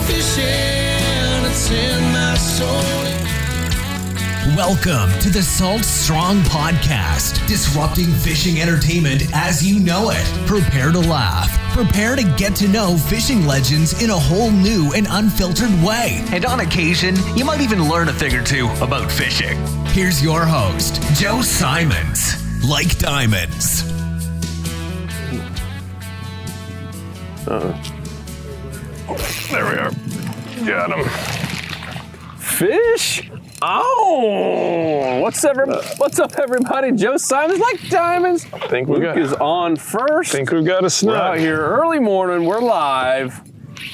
fishing, it's in my soul. Welcome to the Salt Strong Podcast, disrupting fishing entertainment as you know it. Prepare to laugh. Prepare to get to know fishing legends in a whole new and unfiltered way. And on occasion, you might even learn a thing or two about fishing. Here's your host, Joe Simons. Like diamonds. There we are. Got him. Fish? Oh! What's up, everybody? Joe Simons, Like Diamonds. Luke is on first. Think we've got a snook. We're out here early morning. We're live.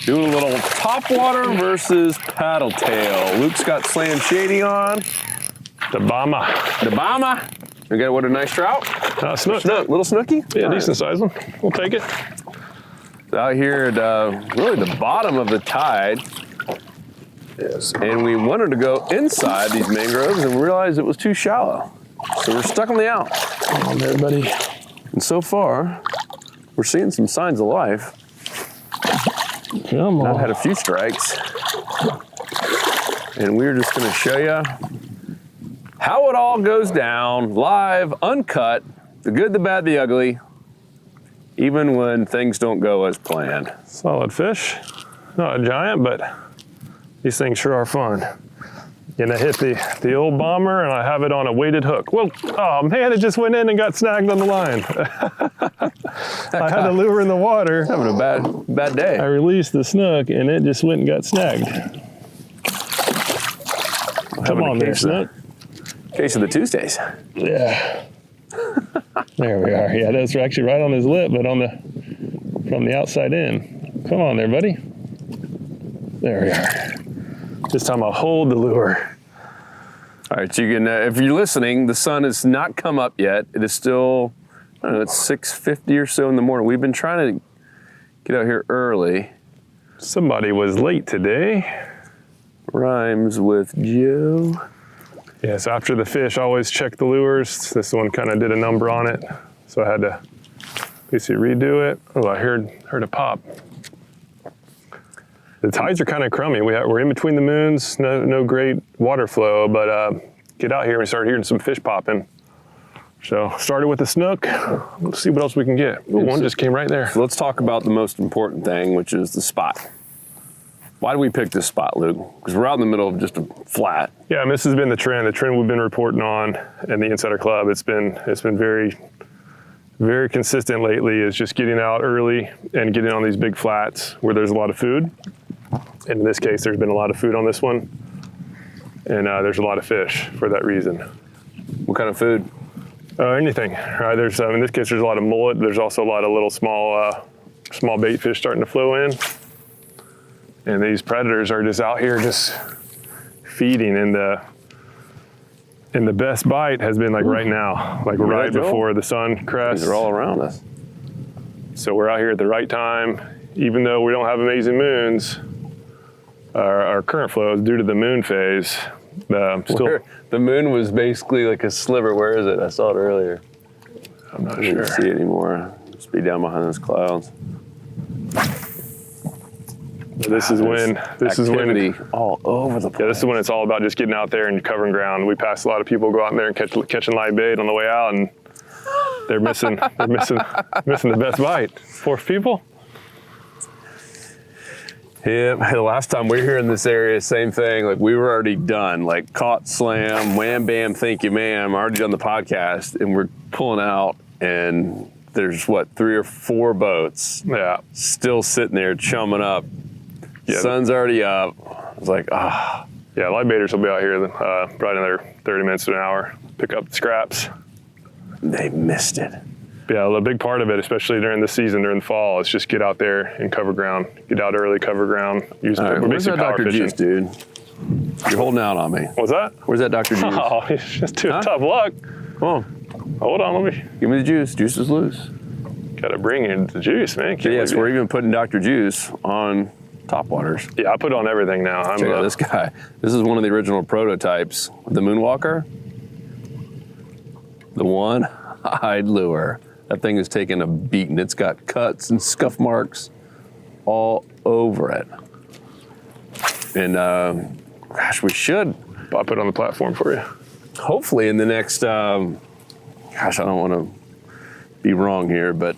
Doing a little Topwater versus Paddletail. Luke's got Slam Shady on. The Bama. We got what, a nice trout? Snook. Little snooky? Yeah, decent size one. We'll take it. Out here at really the bottom of the tide. Yes. And we wanted to go inside these mangroves and realized it was too shallow. So we're stuck on the out. Come on, everybody. And so far, we're seeing some signs of life. Come on. I've had a few strikes. And we're just gonna show you how it all goes down, live, uncut, the good, the bad, the ugly, even when things don't go as planned. Solid fish. Not a giant, but these things sure are fun. And I hit the old bomber and I have it on a weighted hook. Well, oh man, it just went in and got snagged on the line. I had the lure in the water. Having a bad day. I released the snook and it just went and got snagged. Come on there, snook. Case of the Tuesdays. Yeah. There we are. Yeah, that's actually right on his lip, but from the outside in. Come on there, buddy. There we are. This time I'll hold the lure. All right, you can, if you're listening, the sun has not come up yet. It is still, I don't know, it's 6:50 or so in the morning. We've been trying to get out here early. Somebody was late today. Rhymes with Joe. Yes, after the fish, always check the lures. This one kind of did a number on it, so I had to basically redo it. Oh, I heard a pop. The tides are kind of crummy. We're in between the moons, no great water flow, but get out here and we start hearing some fish popping. So started with the snook. Let's see what else we can get. Ooh, one just came right there. So let's talk about the most important thing, which is the spot. Why do we pick this spot, Luke? Because we're out in the middle of just a flat. Yeah, and this has been the trend we've been reporting on in the Insider Club. It's been very, very consistent lately, is just getting out early and getting on these big flats where there's a lot of food. And in this case, there's been a lot of food on this one. And there's a lot of fish for that reason. What kind of food? Anything, right? There's, in this case, there's a lot of mullet. There's also a lot of little small bait fish starting to flow in. And these predators are just out here just feeding, and the best bite has been like right now, like right before the sun crests. They're all around us. So we're out here at the right time, even though we don't have amazing moons. Our current flow is due to the moon phase. The moon was basically like a sliver. Where is it? I saw it earlier. I'm not I sure. can't see it anymore. Must be down behind those clouds. This is when all over the place. Yeah, this is when it's all about just getting out there and covering ground. We pass a lot of people go out in there and catching live bait on the way out, and they're missing the best bite. Poor people. Yeah, the last time we were here in this area, same thing. Like, we were already done. Like, caught, slam, wham, bam, thank you, ma'am. Already on the podcast, and we're pulling out, and there's 3 or 4 boats. Yeah, still sitting there chumming up. Yeah. Sun's already up. I was like, ah. Yeah, live baiters will be out here probably another 30 minutes to an hour, pick up the scraps. They missed it. Yeah, a big part of it, especially during the season, during the fall, is just get out there and cover ground. Get out early, cover ground. Use where's that Dr. fishing. Juice, dude? You're holding out on me. What's that? Where's that Dr. Juice? Oh, it's just tough luck. Come on. Hold on, let me. Give me the juice. Juice is loose. Gotta bring in the juice, man. Yes, we're even putting Dr. Juice on Topwaters. Yeah, I put it on everything now. Check out this guy. This is one of the original prototypes of the Moonwalker. The one-eyed lure. That thing is taking a beating. It's got cuts and scuff marks all over it. And gosh, we should. I'll put it on the platform for you. Hopefully in the next, gosh, I don't want to be wrong here, but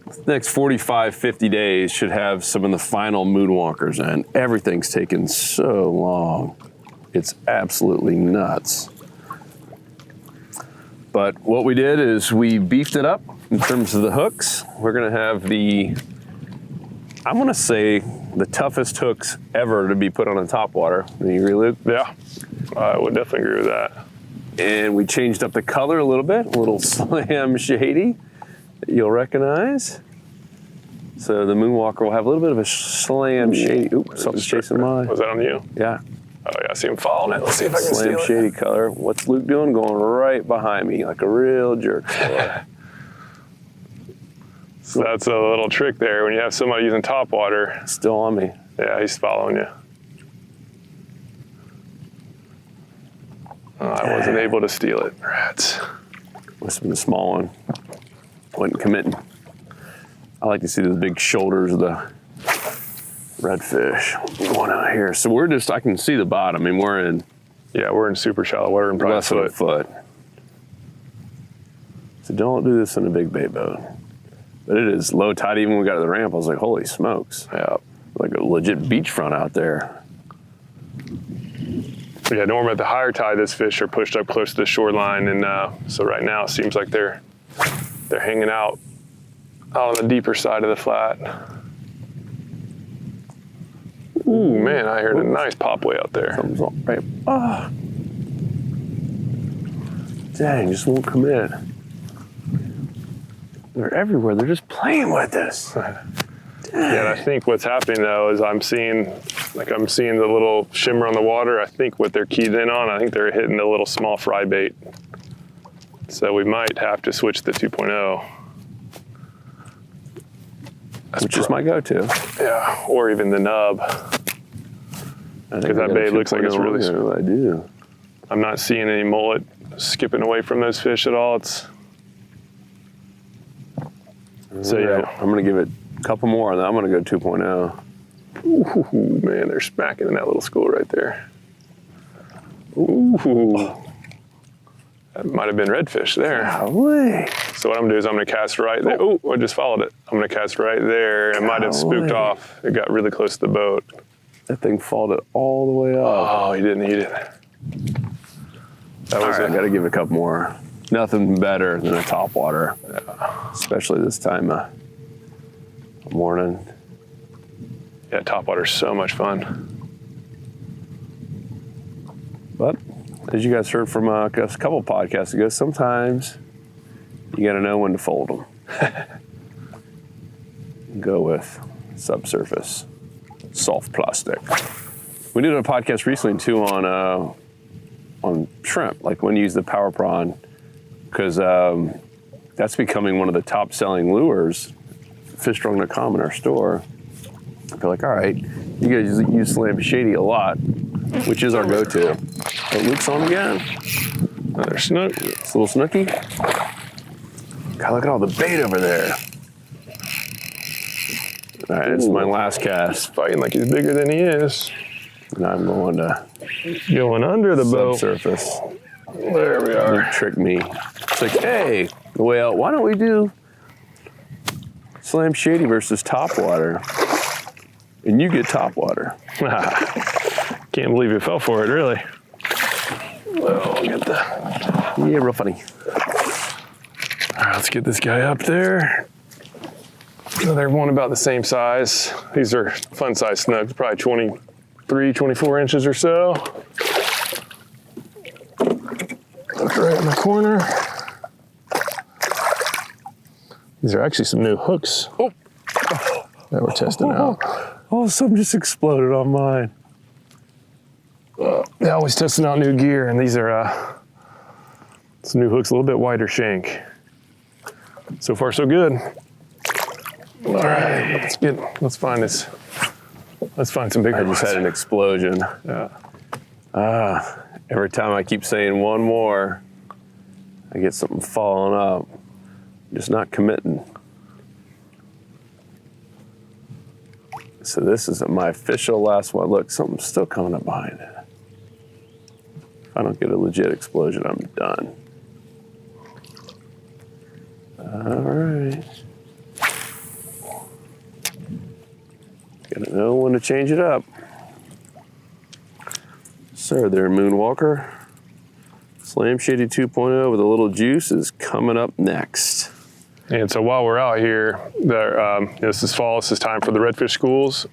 the next 45, 50 days should have some of the final moonwalkers in. Everything's taken so long. It's absolutely nuts. But what we did is we beefed it up in terms of the hooks. We're gonna have I'm gonna say the toughest hooks ever to be put on a topwater. Do you agree, Luke? Yeah, I would definitely agree with that. And we changed up the color a little bit, a little Slam Shady that you'll recognize. So the Moonwalker will have a little bit of a Slam Shady. Oops, something's chasing mine. Was that on you? Yeah. Oh yeah, I see him following it. Let's see if I can Slam steal it. Shady color. What's Luke doing? Going right behind me like a real jerk. So that's a little trick there. When you have somebody using topwater, Still on me. yeah, he's following you. Oh, I wasn't able to steal it. Rats. Must have been the small one. Wasn't committing. I like to see those big shoulders of the redfish going out here. So I can see the bottom. I mean, we're in Yeah, we're in super shallow water and probably less than a foot. So don't do this in a big bait boat. But it is low tide. Even when we got to the ramp, I was like, holy smokes. Yeah. Like a legit beachfront out there. Yeah, normally at the higher tide, these fish are pushed up close to the shoreline, and so right now it seems like they're hanging out on the deeper side of the flat. Ooh, man, I heard a nice pop way out there. Something's all right. Ah. Dang, just won't commit. They're everywhere. They're just playing with us. Yeah, and I think what's happening though is I'm seeing the little shimmer on the water. I think what they're keyed in on, I think they're hitting the little small fry bait. So we might have to switch to 2.0. Which is my go-to. Yeah, or even the nub. Because that bait looks like it's really small. I do. I'm not seeing any mullet skipping away from those fish at all. So yeah, I'm gonna give it a couple more, and then I'm gonna go 2.0. Ooh, man, they're smacking in that little school right there. Ooh, that might have been redfish there. Golly. So what I'm gonna do is I'm gonna cast right there. Oh, I just followed it. I'm gonna cast right there. It might have spooked off. It got really close to the boat. That thing folded all the way up. Oh, he didn't eat it. That was. I gotta give it a couple more. Nothing better than a topwater, especially this time of morning. Yeah, topwater's so much fun. But as you guys heard from a couple podcasts ago, sometimes you got to know when to fold them. Go with subsurface, soft plastic. We did a podcast recently too on shrimp, like when you use the power prawn, because that's becoming one of the top selling lures. Fishstrong.com in our store. I feel like, all right, you guys use Slam Shady a lot, which is our go-to. Oh, Luke's on again. Another snook. It's a little snooky. God, look at all the bait over there. All right, it's my last cast. Fighting like he's bigger than he is. And I'm going to Going under the boat. subsurface. There we are. Luke tricked me. It's like, hey, well, why don't we do Slam Shady versus Topwater? And you get Topwater. Can't believe you fell for it, really. Well, I'll get the... Yeah, real funny. All right, let's get this guy up there. So they're one about the same size. These are fun size snugs, probably 23, 24 inches or so. Look right in the corner. These are actually some new hooks that we're testing out. Oh, something just exploded on mine. They're always testing out new gear, and these are some new hooks, a little bit wider shank. So far, so good. All right, let's find this. Let's find some bigger I just ones. had an explosion. Yeah. Every time I keep saying one more, I get something falling up. Just not committing. So this is my official last one. Look, something's still coming up behind it. If I don't get a legit explosion, I'm done. All right. Gotta know when to change it up. Sir, there, Moonwalker. Slam Shady 2.0 with a little juice is coming up next. And so while we're out here, this is fall, this is time for the redfish schools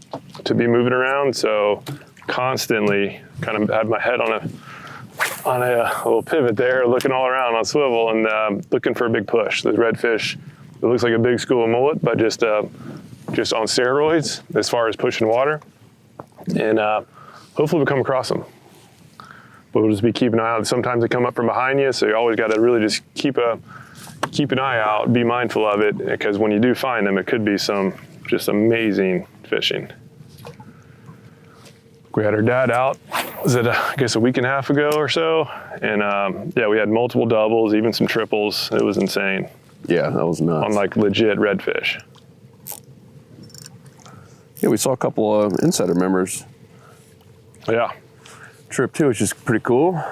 to be moving around. So constantly kind of have my head on a little pivot there, looking all around on swivel and looking for a big push. The redfish, it looks like a big school of mullet, but just on steroids as far as pushing water. And hopefully we'll come across them. But we'll just be keeping an eye out. Sometimes they come up from behind you, so you always got to really just keep an eye out, be mindful of it, because when you do find them, it could be some just amazing fishing. We had our dad out, was it I guess a week and a half ago or so, and yeah, we had multiple doubles, even some triples. It was insane. Yeah, that was nuts. On like legit redfish. Yeah, we saw a couple of insider members. Yeah. Trip too, which is pretty cool.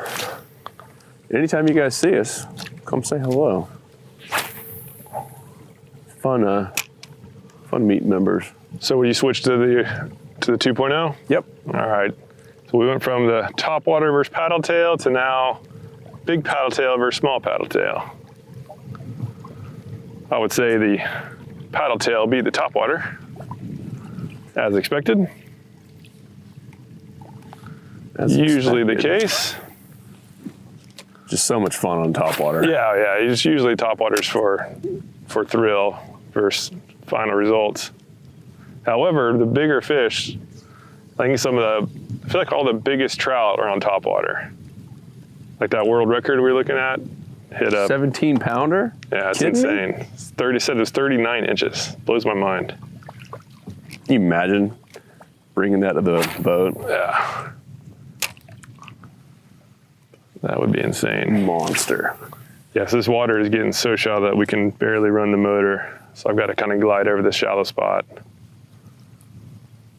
Anytime you guys see us, come say hello. Fun meeting members. So will you switch to the 2.0? Yep. All right. So we went from the Topwater versus Paddletail to now big Paddletail versus small Paddletail. I would say the Paddletail beat the Topwater, as expected. Usually the case. Just so much fun on Topwater. Yeah. It's usually Topwaters for thrill versus final results. However, the bigger fish, I think I feel like all the biggest trout are on Topwater. Like that world record we were looking at, hit a 17 pounder? Yeah, it's Kidding insane. me? 30 said it was 39 inches. Blows my mind. Can you imagine bringing that to the boat? Yeah. That would be insane. Monster. Yeah, so this water is getting so shallow that we can barely run the motor. So I've got to kind of glide over this shallow spot.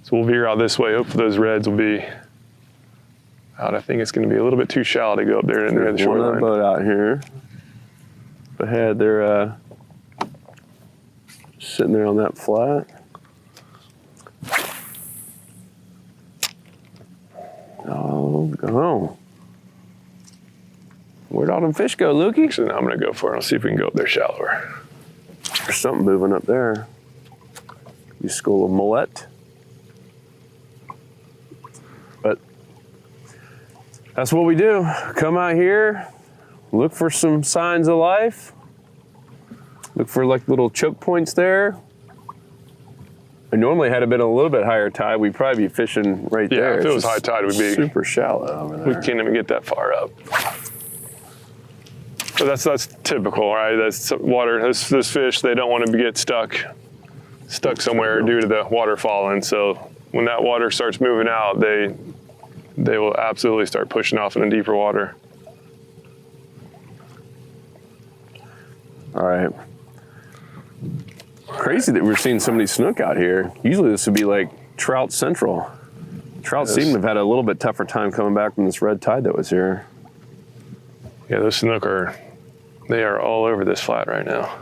So we'll veer out this way. Hopefully those reds will be out. I think it's going to be a little bit too shallow to go up there near the shoreline. One boat out here. Ahead, they're sitting there on that flat. Oh. Where'd all them fish go, Lukey? Actually, now I'm going to go for it. I'll see if we can go up there shallower. There's something moving up there. You school of mullet. But that's what we do. Come out here, look for some signs of life. Look for like little choke points there. And normally, had it been a little bit higher tide, we'd probably be fishing right there. Yeah, if it was high tide, we'd be super shallow over there. We can't even get that far up. So that's typical, right? That's water. Those fish, they don't want to get stuck somewhere due to the water falling. So when that water starts moving out, they will absolutely start pushing off into deeper water. All right. Crazy that we're seeing so many snook out here. Usually this would be like trout central. Trout seem to have had a little bit tougher time coming back from this red tide that was here. Yeah, those snook they are all over this flat right now.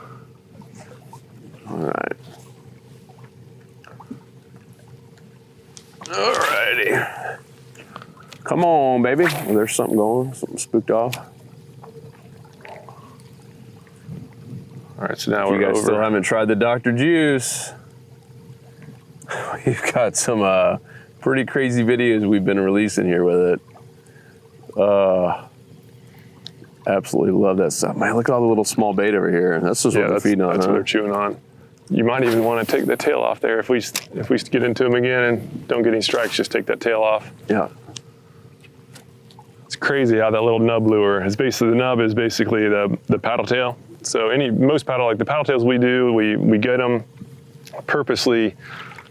All right. All righty. Come on, baby. Oh, there's something going, something spooked off. All right, so now You we're guys over. still haven't tried the Dr. Juice. We've got some pretty crazy videos we've been releasing here with it. Absolutely love that stuff. Man, look at all the little small bait over here. That's just what they're feeding on. That's huh? what they're chewing on. You might even want to take the tail off there if we get into them again and don't get any strikes. Just take that tail off. Yeah. It's crazy how that little nub lure is basically, the nub is basically the paddle tail. So most paddle, like the paddle tails we do, we get them purposely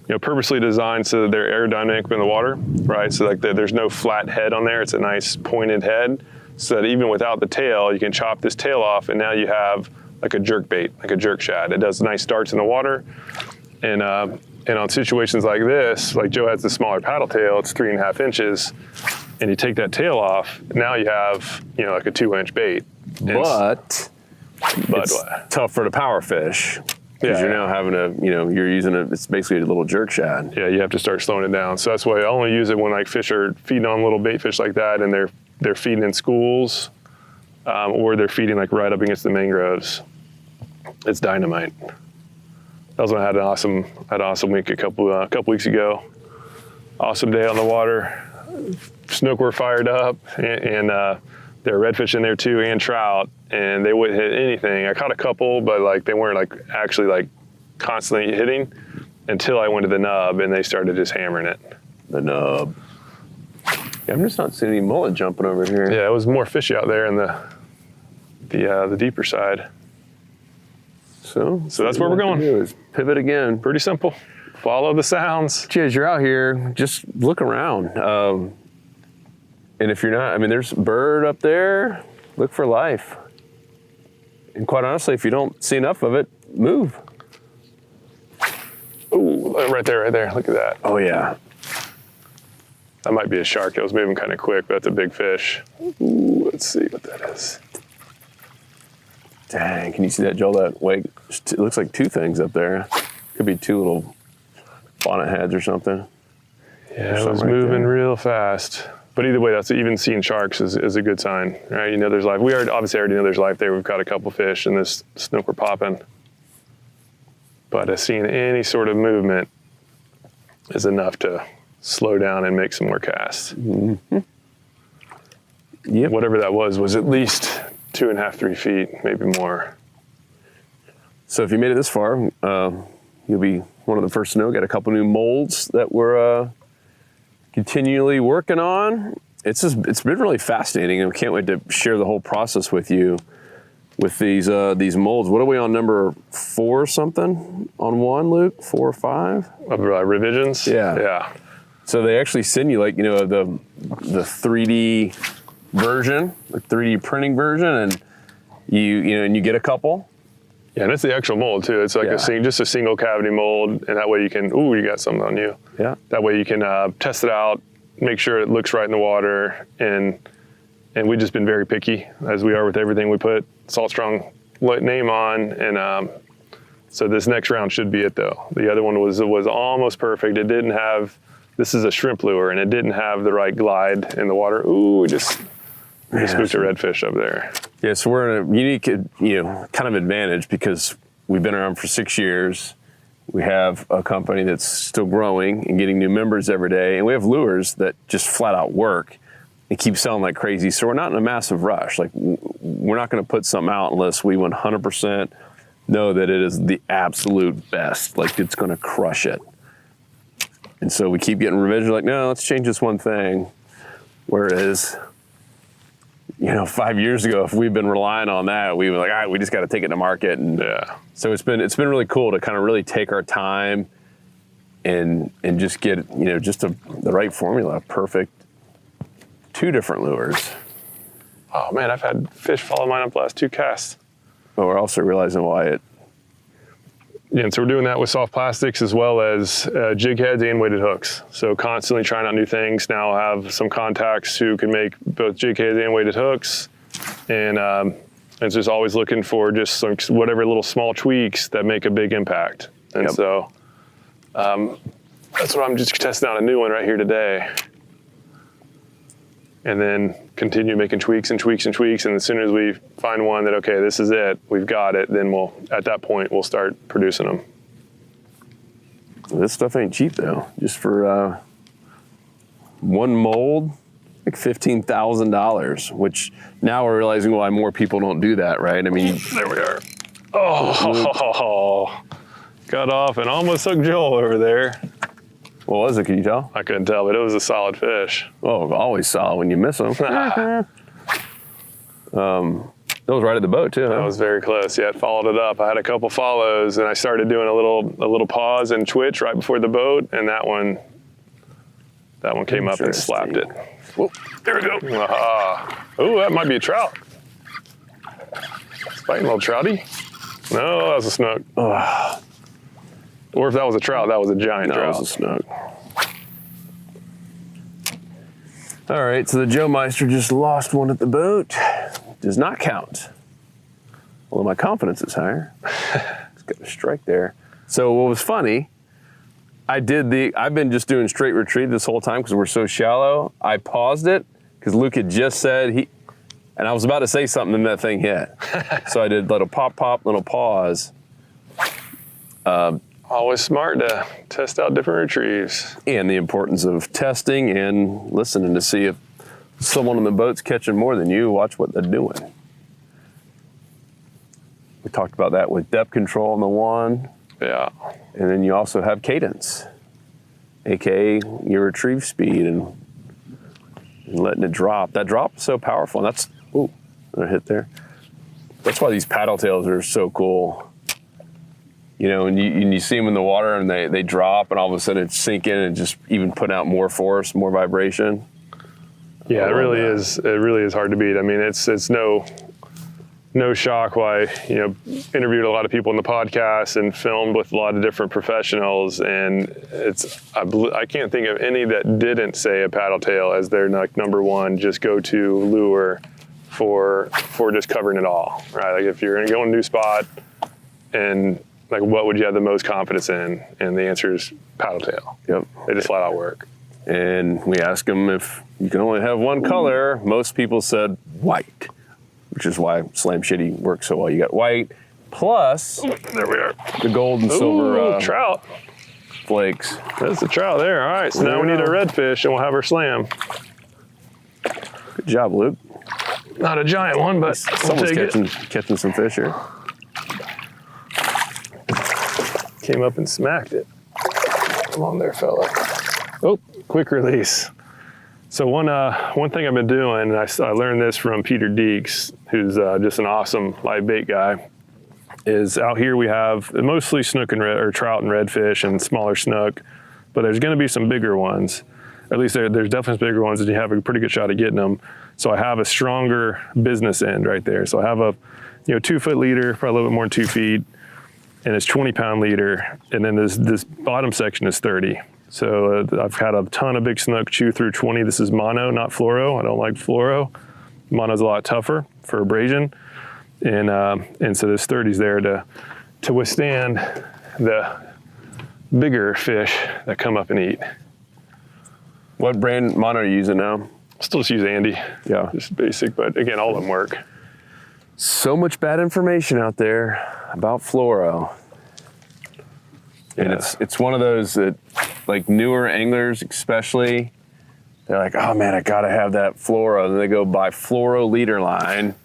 designed so that they're aerodynamic in the water, right? So like there's no flat head on there. It's a nice pointed head, so that even without the tail, you can chop this tail off, and now you have like a jerk bait, like a jerk shad. It does nice darts in the water, and And on situations like this, like Joe has the smaller paddle tail, it's 3.5 inches, and you take that tail off, now you have, you know, like a 2-inch bait. But it's what? tougher to power fish. Because Yeah, you're now having you're using it's basically a little jerk shad. Yeah, you have to start slowing it down. So that's why I only use it when like fish are feeding on little bait fish like that, and they're feeding in schools, or they're feeding like right up against the mangroves. It's dynamite. That was when I had an awesome week a couple weeks ago. Awesome day on the water. Snook were fired up, and there were redfish in there too, and trout, and they wouldn't hit anything. I caught a couple, but like they weren't like actually like constantly hitting until I went to the nub, and they started just hammering it. The nub. Yeah, I'm just not seeing any mullet jumping over here. Yeah, it was more fishy out there in the deeper side. So that's where we're going. Is pivot again. Pretty simple. Follow the sounds. As you're out here, just look around. And if you're not, I mean, there's a bird up there. Look for life. And quite honestly, if you don't see enough of it, move. Ooh, right there. Look at that. Oh yeah. That might be a shark. It was moving kind of quick, but that's a big fish. Ooh, let's see what that is. Dang, can you see that, Joel? That wake, it looks like two things up there. Could be two little bonnet heads or something. Yeah, it was moving real fast. But either way, that's even seeing sharks is a good sign, right? You know there's life. We obviously already know there's life there. We've got a couple fish, and this snook were popping. But seeing any sort of movement is enough to slow down and make some more casts. Mm-hmm. Yep. Whatever that was at least 2.5, 3 feet, maybe more. So if you made it this far, you'll be one of the first to know. Got a couple new molds that we're continually working on. It's been really fascinating, and we can't wait to share the whole process with you with these molds. What are we on, number 4 or something on one, Luke? 4 or 5? Of revisions? Yeah. So they actually send you, like, you know, the 3D version, the 3D printing version, and you get a couple. Yeah, and it's the actual mold too. It's like just a single cavity mold, and that way you can, you got something on you. Yeah. That way you can test it out, make sure it looks right in the water, and we've just been very picky, as we are with everything we put Salt Strong name on, and so this next round should be it though. The other one was almost perfect. It didn't have, this is a shrimp lure, and it didn't have the right glide in the water. Ooh, we just spooked a redfish up there. Yeah, so we're in a unique, kind of advantage because we've been around for 6 years. We have a company that's still growing and getting new members every day, and we have lures that just flat out work and keep selling like crazy. So we're not in a massive rush. Like, we're not going to put something out unless we 100% know that it is the absolute best. Like, it's going to crush it. And so we keep getting revisions. Like, no, let's change this one thing. Whereas, 5 years ago, if we'd been relying on that, we were like, all right, we just got to take it to market. And so it's been really cool to kind of really take our time and just get, just the right formula, perfect 2 different lures. Oh man, I've had fish follow mine up the last 2 casts. But we're also realizing why it. Yeah, and so we're doing that with soft plastics as well as jig heads and weighted hooks. So constantly trying out new things. Now I have some contacts who can make both jig heads and weighted hooks. And it's just always looking for just whatever little small tweaks that make a big impact. And so that's what I'm just testing out a new one right here today. And then continue making tweaks and tweaks and tweaks. And as soon as we find one that, okay, this is it, we've got it, then at that point, we'll start producing them. This stuff ain't cheap though. Just for one mold, like $15,000, which now we're realizing why more people don't do that, right? I mean, there we are. Oh, got off and almost hooked Joel over there. What was it? Can you tell? I couldn't tell, but it was a solid fish. Oh, always solid when you miss them. That was right at the boat too. That was very close. Yeah, it followed it up. I had a couple follows, and I started doing a little pause and twitch right before the boat, and that one came up and slapped it. Whoa, there we go. Oh, that might be a trout. It's biting, little trouty. No, that was a snook. Or if that was a trout, that was a giant trout. That was a snook. All right, so the Joe Meister just lost one at the boat. Does not count. Although my confidence is higher. It's got a strike there. So what was funny, I've been just doing straight retrieve this whole time because we're so shallow. I paused it because Luke had just said and I was about to say something and that thing hit. So I did little pop, little pause. Always smart to test out different retrieves. And the importance of testing and listening to see if someone on the boat's catching more than you, watch what they're doing. We talked about that with depth control on the one. Yeah. And then you also have cadence, AKA your retrieve speed and letting it drop. That drop is so powerful. And that's, a hit there. That's why these Paddletails are so cool. You know, and you see them in the water and they drop and all of a sudden it's sinking and just even putting out more force, more vibration. Yeah, it really is. It really is hard to beat. I mean, it's no shock why, interviewed a lot of people in the podcast and filmed with a lot of different professionals. And I can't think of any that didn't say a Paddletail as their number one, just go-to lure for just covering it all, right? Like if you're going to go in a new spot and like, what would you have the most confidence in? And the answer is Paddletail. Yep. They just flat out work. And we asked them if you can only have one color. Most people said white, which is why Slam Shitty works so well. You got white plus there we are. The gold and silver trout flakes. That's the trout there. All right, so now we need a redfish and we'll have our Slam. Good job, Luke. Not a giant one, but someone's catching some fish here. Came up and smacked it. Come on there, fella. Oh, quick release. So one thing I've been doing, and I learned this from Peter Deeks, who's just an awesome live bait guy, is out here we have mostly snook and trout and redfish and smaller snook, but there's going to be some bigger ones. At least there's definitely some bigger ones, and you have a pretty good shot at getting them. So I have a stronger business end right there. So I have a 2-foot leader, probably a little bit more than 2 feet, and it's 20-pound leader, and then this bottom section is 30. So I've had a ton of big snook chew through 20. This is mono, not fluoro. I don't like fluoro. Mono's a lot tougher for abrasion, and so this 30's there to withstand the bigger fish that come up and eat. What brand mono are you using now? Still just use Andy. Yeah. Just basic, but again, all of them work. So much bad information out there about fluoro. And it's one of those that, like, newer anglers especially, they're like, oh man, I gotta have that fluoro. And they go buy fluoro leader line.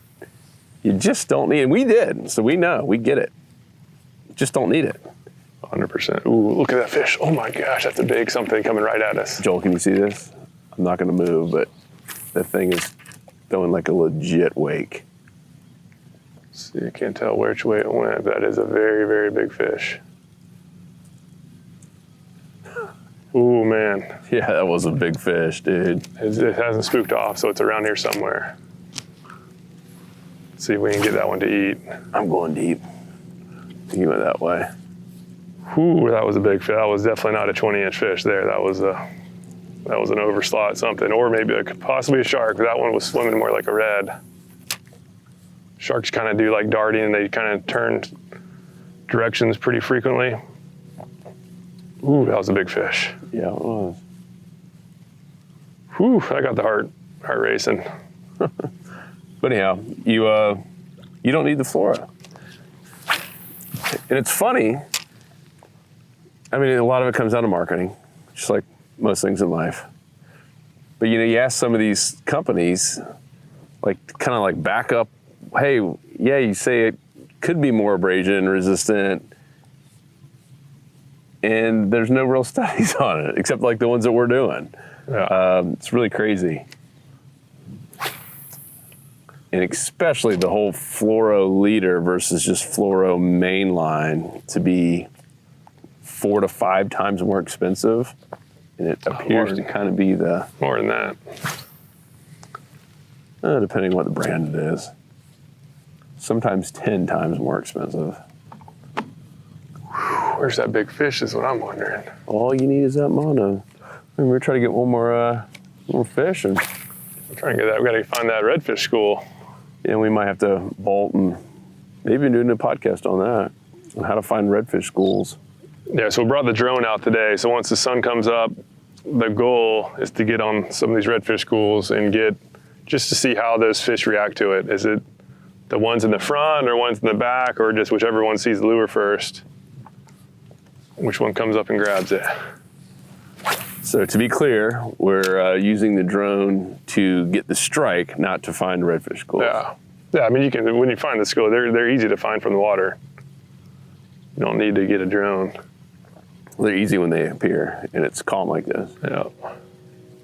You just don't need it. We did, so we know, we get it. Just don't need it. 100%. Ooh, look at that fish. Oh my gosh, that's a big something coming right at us. Joel, can you see this? I'm not gonna move, but that thing is throwing like a legit wake. See, I can't tell which way it went. That is a very, very big fish. Ooh, man. Yeah, that was a big fish, dude. It hasn't spooked off, so it's around here somewhere. Let's see if we can get that one to eat. I'm going deep. You went that way. Ooh, that was a big fish. That was definitely not a 20-inch fish there. That was an overslot something, or maybe possibly a shark. That one was swimming more like a red. Sharks kind of do like darting, and they kind of turn directions pretty frequently. Ooh, that was a big fish. Yeah, it was. Whew, I got the heart racing. But anyhow, you don't need the fluoro. And it's funny. I mean, a lot of it comes down to marketing, just like most things in life. But you ask some of these companies, like kind of like back up, hey, yeah, you say it could be more abrasion resistant, and there's no real studies on it, except like the ones that we're doing. Yeah. It's really crazy. And especially the whole fluoro leader versus just fluoro mainline to be 4 to 5 times more expensive. And it appears to kind of be the... More than that. Depending on what the brand it is. Sometimes 10 times more expensive. Whew, Where's that big fish is what I'm wondering. All you need is that mono. And we're trying to get one more fish. And I'm trying to get that. We got to find that redfish school. yeah, we might have to bolt and maybe doing a podcast on that, on how to find redfish schools. Yeah, so we brought the drone out today. So once the sun comes up, the goal is to get on some of these redfish schools and just to see how those fish react to it. Is it the ones in the front or ones in the back, or just whichever one sees the lure first, which one comes up and grabs it? So to be clear, we're using the drone to get the strike, not to find redfish schools. Yeah. I mean, when you find the school, they're easy to find from the water. You don't need to get a drone. They're easy when they appear and it's calm like this. Yeah. A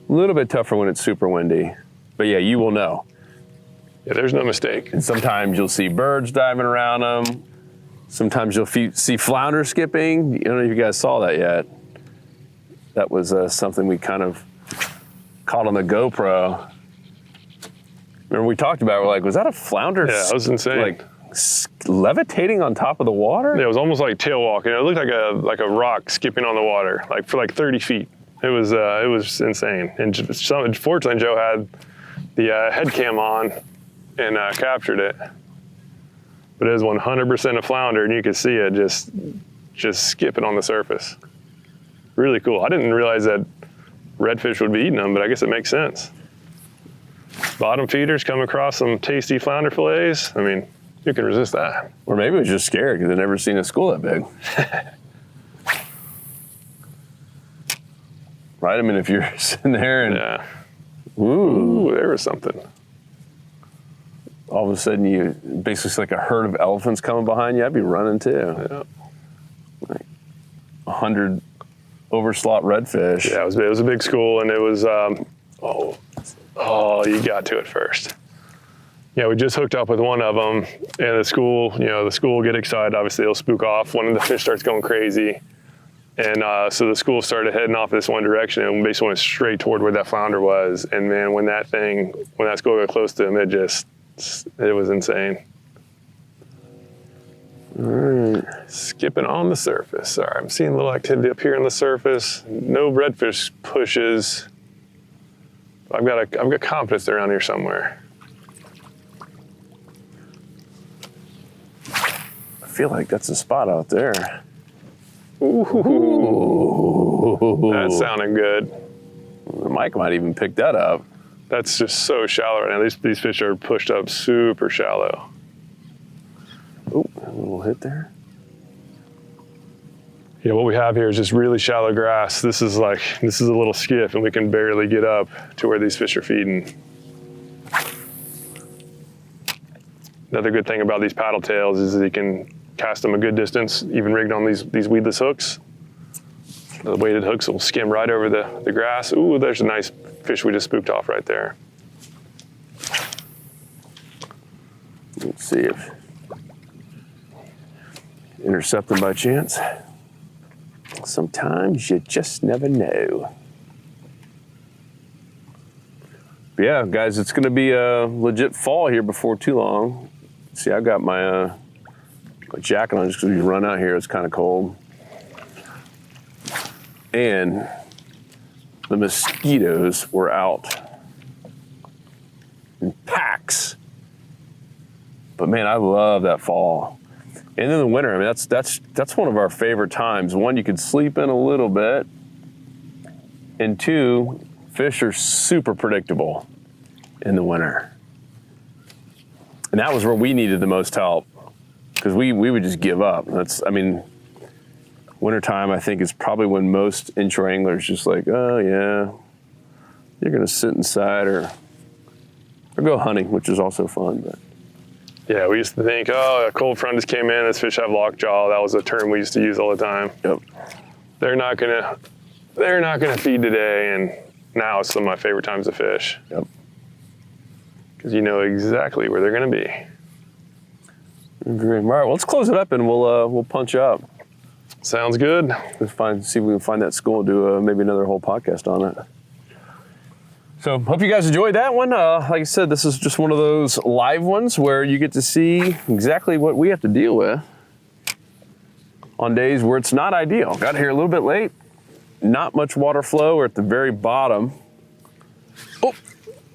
little bit tougher when it's super windy, but yeah, you will know. Yeah, there's no mistake. And sometimes you'll see birds diving around them. Sometimes you'll see flounder skipping. I don't know if you guys saw that yet. That was something we kind of caught on the GoPro. Remember we talked about it, we're like, was that a flounder? Yeah, that was insane. Like levitating on top of the water? Yeah, it was almost like tail walking. It looked like a rock skipping on the water, like for like 30 feet. It was insane. And fortunately, Joe had the head cam on and captured it. But it was 100% a flounder, and you could see it just skipping on the surface. Really cool. I didn't realize that redfish would be eating them, but I guess it makes sense. Bottom feeders come across some tasty flounder fillets. I mean, you can resist that. Or maybe it was just scared because they've never seen a school that big. Right? I mean, if you're sitting there and, Yeah. ooh, There was something. all of a sudden you basically see like a herd of elephants coming behind you, I'd be running too. Yeah. Like 100 overslot redfish. Yeah, it was a big school, and it was, you got to it first. Yeah, we just hooked up with one of them, and the school will get excited. Obviously, they'll spook off. One of the fish starts going crazy. And so the school started heading off this one direction and basically went straight toward where that flounder was. And man, when that school got close to him, it was insane. All right. Skipping on the surface. Sorry, I'm seeing a little activity up here on the surface. No redfish pushes. I've got confidence they're around here somewhere. I feel like that's a spot out there. Ooh. That sounded good. Mike might even pick that up. That's just so shallow right now. These fish are pushed up super shallow. Oh, a little hit there. Yeah, what we have here is just really shallow grass. This is a little skiff, and we can barely get up to where these fish are feeding. Another good thing about these paddletails is that you can cast them a good distance, even rigged on these weedless hooks. The weighted hooks will skim right over the grass. Ooh, there's a nice fish we just spooked off right there. Let's see if intercept them by chance. Sometimes you just never know. But yeah, guys, it's going to be a legit fall here before too long. See, I got my jacket on just because we run out here. It's kind of cold. And the mosquitoes were out in packs. But man, I love that fall. And in the winter, I mean, that's one of our favorite times. One, you can sleep in a little bit. And two, fish are super predictable in the winter. And that was where we needed the most help, because we would just give up. Wintertime, I think, is probably when most inshore anglers just like, oh yeah, you're gonna sit inside or go hunting, which is also fun. But yeah, we used to think, oh, a cold front just came in, this fish have lockjaw. That was a term we used to use all the time. Yep. They're not gonna feed today, and now it's some of my favorite times to fish. Yep. Because you know exactly where they're gonna be. Agree. All right, well, let's close it up and we'll punch up. Sounds good. Let's see if we can find that school and do maybe another whole podcast on it. So hope you guys enjoyed that one. Like I said, this is just one of those live ones where you get to see exactly what we have to deal with on days where it's not ideal. Got here a little bit late, not much water flow. We're at the very bottom.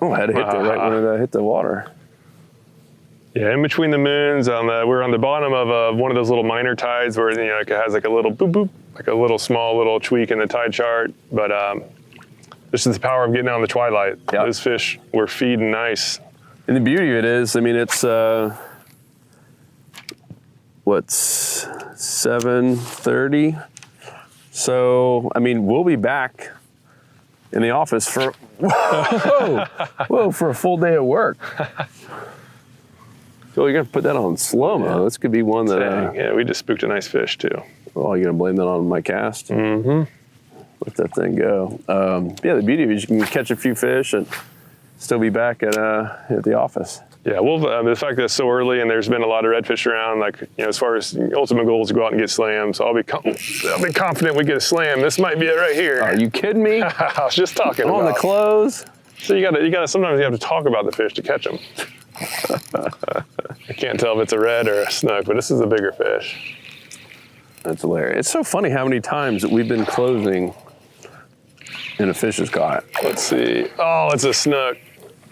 I had to hit that right when it hit the water. Yeah, in between the moons, we're on the bottom of one of those little minor tides where it has like a little boop boop, like a little small little tweak in the tide chart. But this is the power of getting out in the twilight. Yep. Those fish were feeding nice. And the beauty of it is, I mean, it's what's 7:30. So I mean, we'll be back in the office for for a full day of work. So you're gonna put that on slow-mo. Yeah. This could be one that. Yeah, we just spooked a nice fish too. Oh, you're gonna blame that on my cast? Mm-hmm. Let that thing go. Yeah, the beauty of it is you can catch a few fish and still be back at the office. Yeah, well, the fact that it's so early and there's been a lot of redfish around, as far as ultimate goal is to go out and get slams. So I'll be confident we get a slam. This might be it right here. Are you kidding me? I was just talking about on the close. So you gotta. Sometimes you have to talk about the fish to catch them. I can't tell if it's a red or a snook, but this is a bigger fish. That's hilarious. It's so funny how many times that we've been closing and a fish is caught. Let's see. Oh, it's a snook.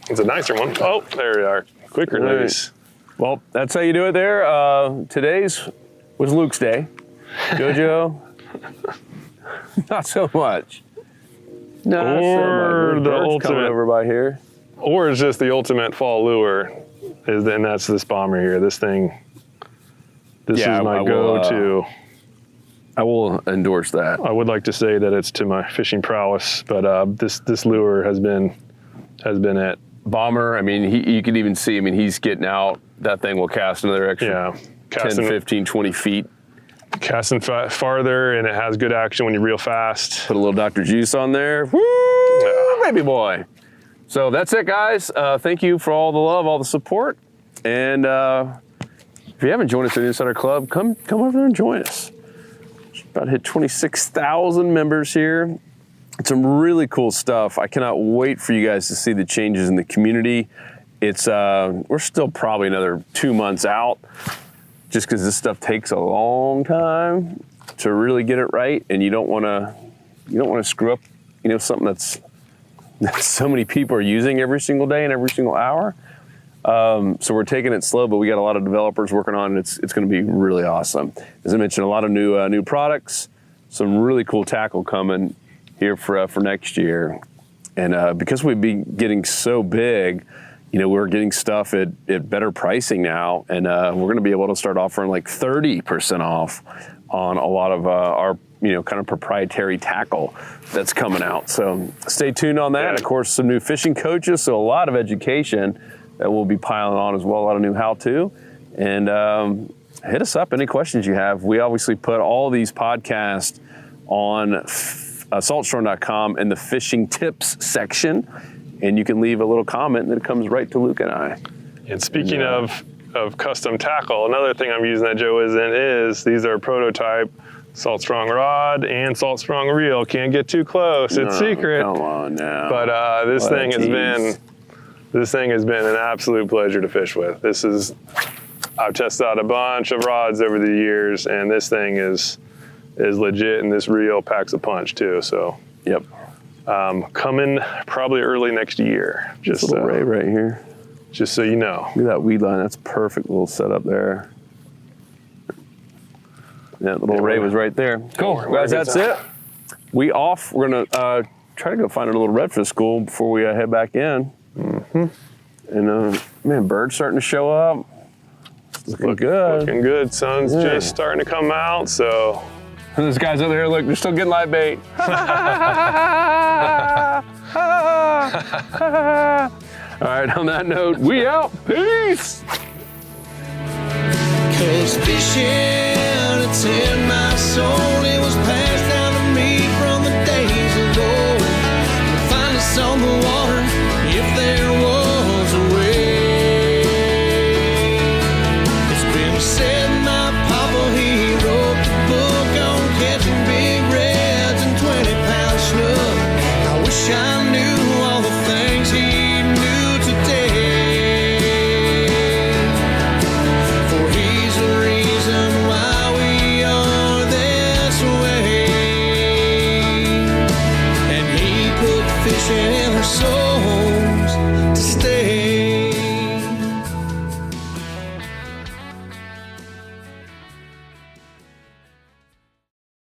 It's a nicer one. Oh, there we are. Quicker release. Well, that's how you do it there. Today's was Luke's day. Jojo, not so much. No, or the ultimate coming over by here. Or it's just the ultimate fall lure. And that's this bomber here. This thing. This is my go-to. I will endorse that. I would like to say that it's to my fishing prowess, but this lure has been it. Bomber, I mean, you can even see, I mean, he's getting out. That thing will cast another extra 10, 15, 20 feet. Casting farther, and it has good action when you reel fast. Put a little Dr. Juice on there. Woo, baby boy. So that's it, guys. Thank you for all the love, all the support. And if you haven't joined us at the Insider Club, come over there and join us. About to hit 26,000 members here. It's some really cool stuff. I cannot wait for you guys to see the changes in the community. It's we're still probably another 2 months out, just because this stuff takes a long time to really get it right, and you don't want to screw up, something that so many people are using every single day and every single hour. So we're taking it slow, but we got a lot of developers working on it. It's going to be really awesome. As I mentioned, a lot of new products, some really cool tackle coming here for next year. And because we've been getting so big, we're getting stuff at better pricing now, and we're going to be able to start offering like 30% off on a lot of our kind of proprietary tackle that's coming out. So stay tuned on that. Yeah. And of course, some new fishing coaches, so a lot of education that we'll be piling on as well, a lot of new how-to. And hit us up, any questions you have. We obviously put all these podcasts on saltstrong.com in the fishing tips section, and you can leave a little comment and it comes right to Luke and I. And speaking of custom tackle, another thing I'm using that Joe is these are prototype Salt Strong rod and Salt Strong reel. Can't get too close, it's secret. Come on now. But this thing has been an absolute pleasure to fish with. I've tested out a bunch of rods over the years, and this thing is legit, and this reel packs a punch too. So, yep. Coming probably early next year. Just a little ray right here. Just so you know. Look at that weed line. That's perfect little setup there. Yeah, the little ray was right there. Cool, guys. That's it. We off. We're gonna try to go find a little redfish school before we head back in. Mm-hmm. And man, birds starting to show up. Looking good. Looking good. Sun's just starting to come out. So. And those guys over there, look, they're still getting live bait. All right, on that note, we out. Peace. 'Cause fishing, it's in my soul. It was passed down to me from the days of old. To find us on the water, if there was a way. It's been said my papa, he wrote the book on catching big reds and 20-pound snook. I wish I knew all the things he knew today. For he's the reason why we are soul.